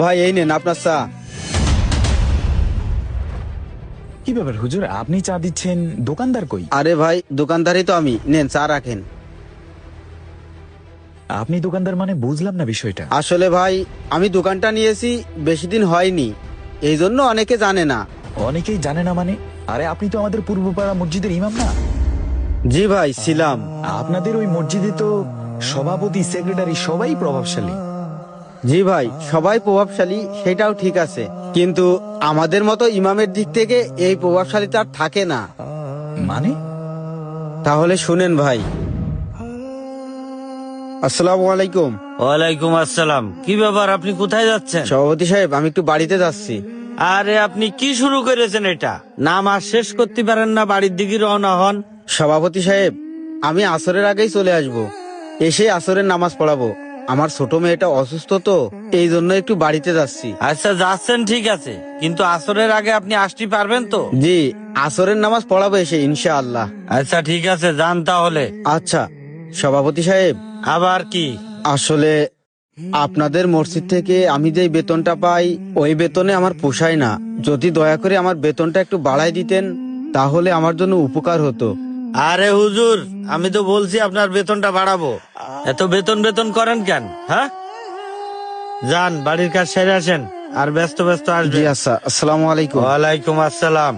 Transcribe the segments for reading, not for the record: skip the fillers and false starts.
ভাই এই নেন আপনার চা। কি ব্যাপার হুজুর, আপনি চা দিচ্ছেন, দোকানদার কই? আরে ভাই দোকানদারই তো আমি, নেন চা রাখেন। আপনি দোকানদার মানে বুঝলাম না বিষয়টা। আসলে ভাই আমি দোকানটা নিয়েছি বেশি দিন হয়নি, এই জন্য অনেকে জানে না। অনেকেই জানে না মানে? আরে আপনি তো আমাদের পূর্বপাড়া মসজিদের ইমাম না? জি ভাই ছিলাম। আপনাদের ওই মসজিদে তো সভাপতি, সেক্রেটারি সবাই প্রভাবশালী। জি ভাই সবাই প্রভাবশালী, সেটাও ঠিক আছে, কিন্তু আমাদের মতো ইমামের দিক থেকে এই প্রভাবশালীতা আর থাকে না। মানে? তাহলে শুনেন ভাই। আসসালামু আলাইকুম। ওয়ালাইকুম আসসালাম। কি ব্যাপার, আপনি কোথায় যাচ্ছেন? সভাপতি সাহেব আমি একটু বাড়িতে যাচ্ছি। আরে আপনি কি শুরু করেছেন এটা? নামাজ শেষ করতে পারেন না, বাড়ির দিকে রওনা হন। সভাপতি সাহেব আমি আসরের আগেই চলে আসব, এসে আসরের নামাজ পড়াবো। আমার ছোট মেয়েটা অসুস্থ তো, এই জন্য একটু বাড়িতে যাচ্ছি। আচ্ছা যাচ্ছেন ঠিক আছে, কিন্তু আসরের আগে আপনি আসতে পারবেন তো? জি আসরের নামাজ পড়াবো এসে ইনশাআল্লাহ। আচ্ছা ঠিক আছে, যান তাহলে। আচ্ছা সভাপতি সাহেব, আবার কি? আসলে আপনাদের মসজিদ থেকে আমি যেই বেতনটা পাই ওই বেতনে আমার পোষায় না। যদি দয়া করে আমার বেতনটা একটু বাড়াই দিতেন তাহলে আমার জন্য উপকার হতো। আরে হুজুর, আমি তো বলছি আপনার বেতনটা বাড়াবো, এত বেতন বেতন করেন কেন? হ্যাঁ, যান বাড়ির কাজ সেরে আসেন, আর ব্যস্ত ব্যস্ত জি আসবেন। আচ্ছা, আসসালামু আলাইকুম। ওয়ালাইকুম আসসালাম।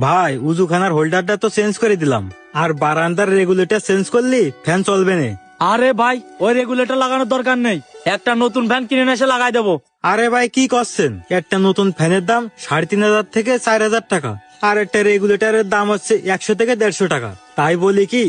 ভাই উজুখানার হোল্ডারটা তো চেঞ্জ করে দিলাম, আর বারান্দার রেগুলেটর চেঞ্জ করলি ফ্যান চলবে না। আরে ভাই ওই রেগুলেটর লাগানোর দরকার নেই, একটা নতুন ফ্যান কিনে এনে এসে লাগাই দেবো। আরে ভাই কি করছেন, একটা নতুন ফ্যানের দাম 3,500 থেকে 4,000 টাকা, আর একটা রেগুলেটরের দাম হচ্ছে 100 থেকে 150 টাকা। তাই বলি কি